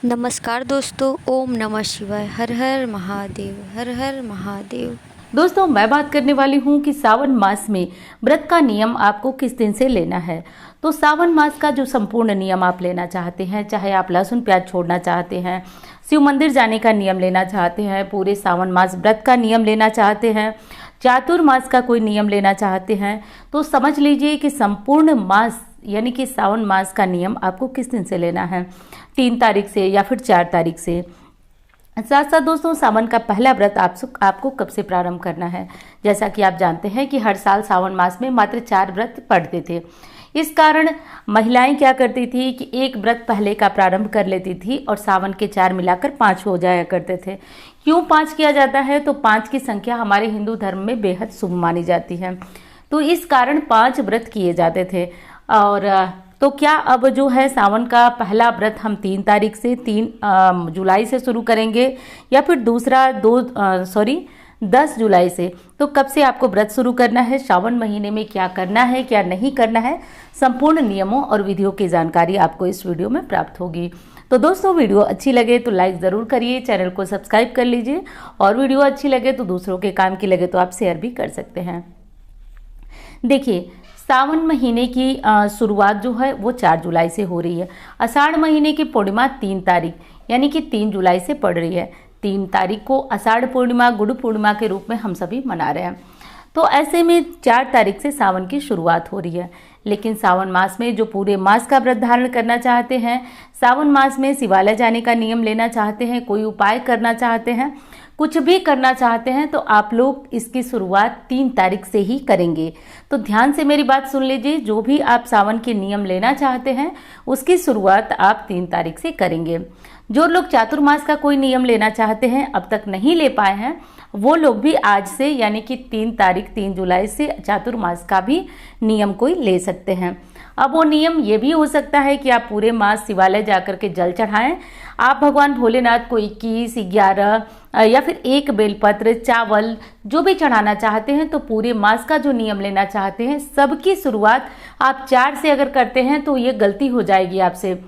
नमस्कार दोस्तों, ओम नमः शिवाय। हर हर महादेव, हर हर महादेव। दोस्तों, मैं बात करने वाली हूँ कि सावन मास में व्रत का नियम आपको किस दिन से लेना है। तो सावन मास का जो संपूर्ण नियम आप लेना चाहते हैं, चाहे आप लहसुन प्याज छोड़ना चाहते हैं, शिव मंदिर जाने का नियम लेना चाहते हैं, पूरे सावन मास व्रत का नियम लेना चाहते हैं, चातुर्मास का कोई नियम लेना चाहते हैं, तो समझ लीजिए कि संपूर्ण मास यानी कि सावन मास का नियम आपको किस दिन से लेना है, 3 तारीख से या फिर 4 तारीख से। साथ साथ दोस्तों, सावन का पहला व्रत आपको कब से प्रारंभ करना है। जैसा कि आप जानते हैं कि हर साल सावन मास में मात्र 4 व्रत पड़ते थे। इस कारण महिलाएं क्या करती थी कि एक व्रत पहले का प्रारंभ कर लेती थी और सावन के 4 मिलाकर 5 हो जाया करते थे। क्यों 5 किया जाता है? तो 5 की संख्या हमारे हिंदू धर्म में बेहद शुभ मानी जाती है, तो इस कारण 5 व्रत किए जाते थे। और तो क्या अब जो है सावन का पहला व्रत हम 3 तारीख से 3 जुलाई से शुरू करेंगे या फिर दूसरा 10 जुलाई से। तो कब से आपको व्रत शुरू करना है, सावन महीने में क्या करना है क्या नहीं करना है, संपूर्ण नियमों और विधियों की जानकारी आपको इस वीडियो में प्राप्त होगी। तो दोस्तों, वीडियो अच्छी लगे तो लाइक ज़रूर करिए, चैनल को सब्सक्राइब कर लीजिए और वीडियो अच्छी लगे तो दूसरों के काम की लगे तो आप शेयर भी कर सकते हैं। देखिए, सावन महीने की शुरुआत जो है वो 4 जुलाई से हो रही है। आषाढ़ महीने की पूर्णिमा 3 तारीख यानी कि 3 जुलाई से पड़ रही है। 3 तारीख को आषाढ़ पूर्णिमा, गुड़ पूर्णिमा के रूप में हम सभी मना रहे हैं। तो ऐसे में 4 तारीख से सावन की शुरुआत हो रही है। लेकिन सावन मास में जो पूरे मास का व्रत धारण करना चाहते हैं, सावन मास में शिवालय जाने का नियम लेना चाहते हैं, कोई उपाय करना चाहते हैं, कुछ भी करना चाहते हैं, तो आप लोग इसकी शुरुआत 3 तारीख से ही करेंगे। तो ध्यान से मेरी बात सुन लीजिए, जो भी आप सावन के नियम लेना चाहते हैं उसकी शुरुआत आप 3 तारीख से करेंगे। जो लोग चातुर्मास का कोई नियम लेना चाहते हैं, अब तक नहीं ले पाए हैं, वो लोग भी आज से यानी कि 3 जुलाई से चातुर्मास का भी नियम कोई ले सकते हैं। अब वो नियम ये भी हो सकता है कि आप पूरे मास शिवालय जाकर के जल चढ़ाएं। आप भगवान भोलेनाथ को 21, 11 या फिर 1 बेलपत्र, चावल जो भी चढ़ाना चाहते हैं, तो पूरे मास का जो नियम लेना चाहते हैं, सबकी शुरुआत आप 4 से अगर करते हैं तो ये गलती हो जाएगी आपसे।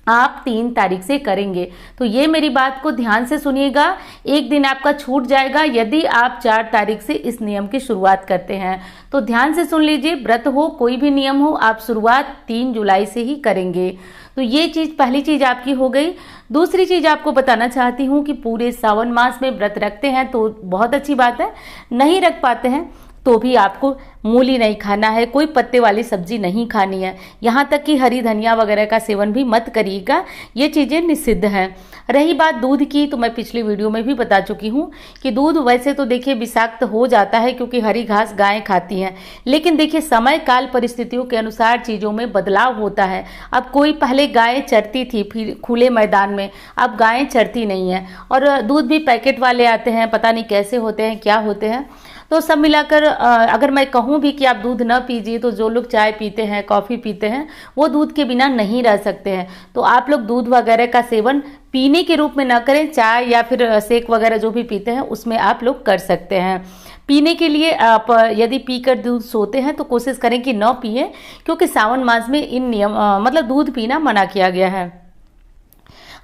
आप 3 तारीख से करेंगे, तो ये मेरी बात को ध्यान से सुनिएगा। एक दिन आपका छूट जाएगा यदि आप 4 तारीख से इस नियम की शुरुआत करते हैं। तो ध्यान से सुन लीजिए, व्रत हो कोई भी नियम हो, आप शुरुआत 3 जुलाई से ही करेंगे। तो ये चीज़, पहली चीज़ आपकी हो गई। दूसरी चीज़ आपको बताना चाहती हूँ कि पूरे सावन मास में व्रत रखते हैं तो बहुत अच्छी बात है, नहीं रख पाते हैं तो भी आपको मूली नहीं खाना है, कोई पत्ते वाली सब्जी नहीं खानी है, यहाँ तक कि हरी धनिया वगैरह का सेवन भी मत करिएगा, ये चीज़ें निषिद्ध हैं। रही बात दूध की, तो मैं पिछली वीडियो में भी बता चुकी हूँ कि दूध वैसे तो देखिए विषाक्त हो जाता है क्योंकि हरी घास गायें खाती हैं, लेकिन देखिए समय काल परिस्थितियों के अनुसार चीज़ों में बदलाव होता है। अब कोई पहले गायें चरती थी फिर खुले मैदान में, अब गायें चरती नहीं है और दूध भी पैकेट वाले आते हैं, पता नहीं कैसे होते हैं, क्या होते हैं। तो सब मिलाकर अगर मैं कहूँ भी कि आप दूध न पीजिए, तो जो लोग चाय पीते हैं, कॉफ़ी पीते हैं, वो दूध के बिना नहीं रह सकते हैं। तो आप लोग दूध वगैरह का सेवन पीने के रूप में ना करें, चाय या फिर शेक वगैरह जो भी पीते हैं उसमें आप लोग कर सकते हैं। पीने के लिए आप यदि पीकर दूध सोते हैं तो कोशिश करें कि न पिए, क्योंकि सावन मास में इन नियम मतलब दूध पीना मना किया गया है।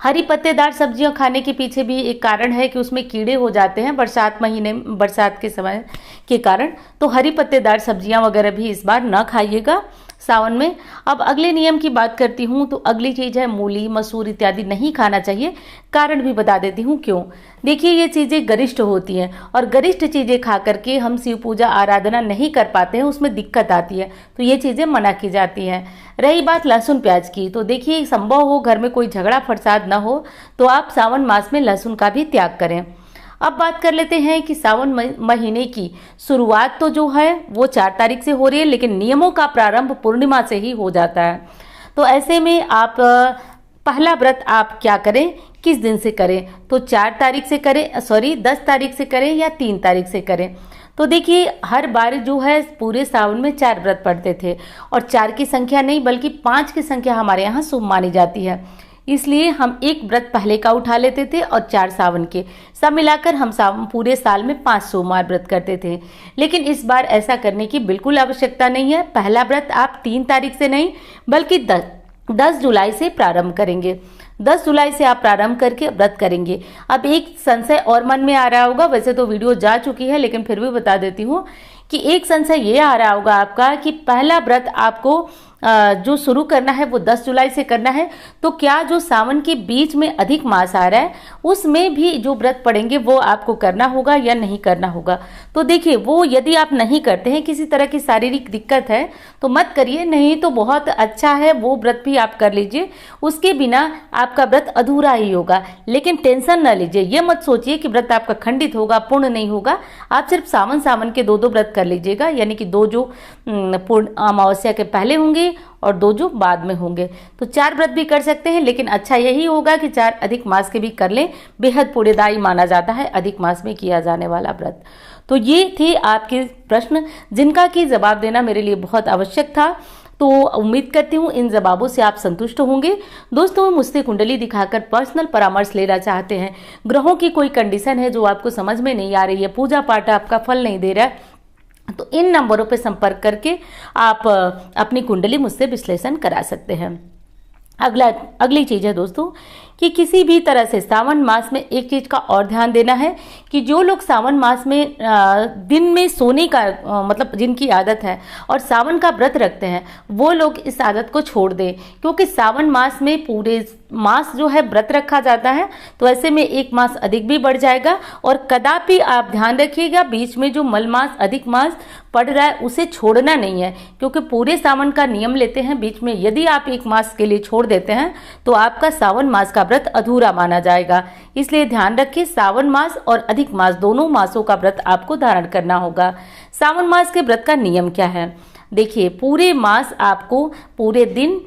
हरी पत्तेदार सब्जियां खाने के पीछे भी एक कारण है कि उसमें कीड़े हो जाते हैं बरसात के समय के कारण। तो हरी पत्तेदार सब्जियां वगैरह भी इस बार न खाइएगा सावन में। अब अगले नियम की बात करती हूँ, तो अगली चीज़ है मूली, मसूर इत्यादि नहीं खाना चाहिए। कारण भी बता देती हूँ क्यों। देखिए, ये चीज़ें गरिष्ठ होती हैं और गरिष्ठ चीज़ें खा करके हम शिव पूजा आराधना नहीं कर पाते हैं, उसमें दिक्कत आती है, तो ये चीज़ें मना की जाती हैं। रही बात लहसुन प्याज की, तो देखिए संभव हो घर में कोई झगड़ा फसाद ना हो तो आप सावन मास में लहसुन का भी त्याग करें। अब बात कर लेते हैं कि सावन महीने की शुरुआत तो जो है वो 4 तारीख से हो रही है, लेकिन नियमों का प्रारंभ पूर्णिमा से ही हो जाता है। तो ऐसे में आप पहला व्रत आप क्या करें, किस दिन से करें, तो 4 तारीख से करें, 10 तारीख से करें या 3 तारीख से करें। तो देखिए, हर बार जो है पूरे सावन में 4 व्रत पड़ते थे और 4 की संख्या नहीं बल्कि 5 की संख्या हमारे यहाँ शुभ मानी जाती है, इसलिए हम एक व्रत पहले का उठा लेते थे और 4 सावन के, सब मिलाकर हम पूरे साल में 5 सोमवार व्रत करते थे। लेकिन इस बार ऐसा करने की बिल्कुल आवश्यकता नहीं है। पहला व्रत आप 3 तारीख से नहीं बल्कि 10 जुलाई से प्रारंभ करेंगे। 10 जुलाई से आप प्रारंभ करके व्रत करेंगे। अब एक संशय और मन में आ रहा होगा, वैसे तो वीडियो जा चुकी है लेकिन फिर भी बता देती हूँ कि एक संशय ये आ रहा होगा आपका कि पहला व्रत आपको जो शुरू करना है वो 10 जुलाई से करना है, तो क्या जो सावन के बीच में अधिक मास आ रहा है उसमें भी जो व्रत पड़ेंगे वो आपको करना होगा या नहीं करना होगा। तो देखिए, वो यदि आप नहीं करते हैं, किसी तरह की शारीरिक दिक्कत है तो मत करिए, नहीं तो बहुत अच्छा है, वो व्रत भी आप कर लीजिए, उसके बिना आपका व्रत अधूरा ही होगा। लेकिन टेंशन न लीजिए, ये मत सोचिए कि व्रत आपका खंडित होगा, पूर्ण नहीं होगा। आप सिर्फ सावन के दो व्रत कर लीजिएगा, यानी कि 2 जो पूर्ण अमावस्या के पहले होंगे और 2 जो बाद में होंगे। तो 4 व्रत भी कर सकते हैं, लेकिन अच्छा यही होगा कि 4 अधिक मास के भी कर लें, बेहद पुण्यदायी माना जाता है अधिक मास में किया जाने वाला व्रत। तो ये थे आपके प्रश्न जिनका कि जवाब देना मेरे लिए बहुत आवश्यक था। तो उम्मीद करती हूँ इन जवाबों से आप संतुष्ट होंगे। दोस्तों, मुझसे कुंडली दिखाकर पर्सनल परामर्श लेना चाहते हैं, ग्रहों की कोई कंडीशन है जो आपको समझ में नहीं आ रही है, पूजा पाठ आपका फल नहीं दे रहा है, तो इन नंबरों पर संपर्क करके आप अपनी कुंडली मुझसे विश्लेषण करा सकते हैं। अगली चीज है दोस्तों कि किसी भी तरह से सावन मास में एक चीज का और ध्यान देना है कि जो लोग सावन मास में दिन में सोने का मतलब जिनकी आदत है और सावन का व्रत रखते हैं, वो लोग इस आदत को छोड़ दें, क्योंकि सावन मास में पूरे मास जो है व्रत रखा जाता है, तो ऐसे में एक मास अधिक भी बढ़ जाएगा। और कदापि आप ध्यान रखिएगा, बीच में जो मल मास अधिक मास पड़ रहा है उसे छोड़ना नहीं है, क्योंकि पूरे सावन का नियम लेते हैं, बीच में यदि आप एक मास के लिए छोड़ देते हैं तो आपका सावन मास का व्रत अधूरा माना जाएगा। इसलिए ध्यान रखिए, सावन मास और अधिक मास दोनों मासों का व्रत आपको धारण करना होगा। सावन मास के व्रत का नियम क्या है? देखिए, पूरे मास आपको पूरे दिन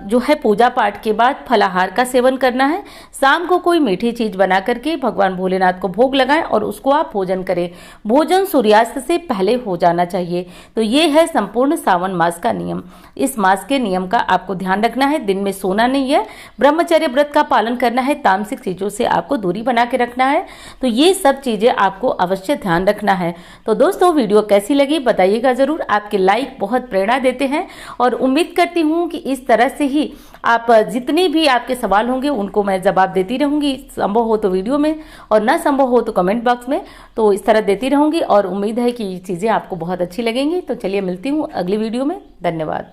जो है पूजा पाठ के बाद फलाहार का सेवन करना है। शाम को कोई मीठी चीज बना करके भगवान भोलेनाथ को भोग लगाएं और उसको आप भोजन करें। भोजन सूर्यास्त से पहले हो जाना चाहिए। तो ये है संपूर्ण सावन मास का नियम। इस मास के नियम का आपको ध्यान रखना है, दिन में सोना नहीं है, ब्रह्मचर्य व्रत का पालन करना है, तामसिक चीजों से आपको दूरी बना के रखना है। तो ये सब चीजें आपको अवश्य ध्यान रखना है। तो दोस्तों, वीडियो कैसी लगी बताइएगा जरूर। आपके लाइक बहुत प्रेरणा देते हैं और उम्मीद करती हूँ कि इस तरह से ही आप जितने भी आपके सवाल होंगे उनको मैं जवाब देती रहूंगी, संभव हो तो वीडियो में और ना संभव हो तो कमेंट बॉक्स में। तो इस तरह देती रहूंगी और उम्मीद है कि ये चीज़ें आपको बहुत अच्छी लगेंगी। तो चलिए मिलती हूँ अगली वीडियो में। धन्यवाद।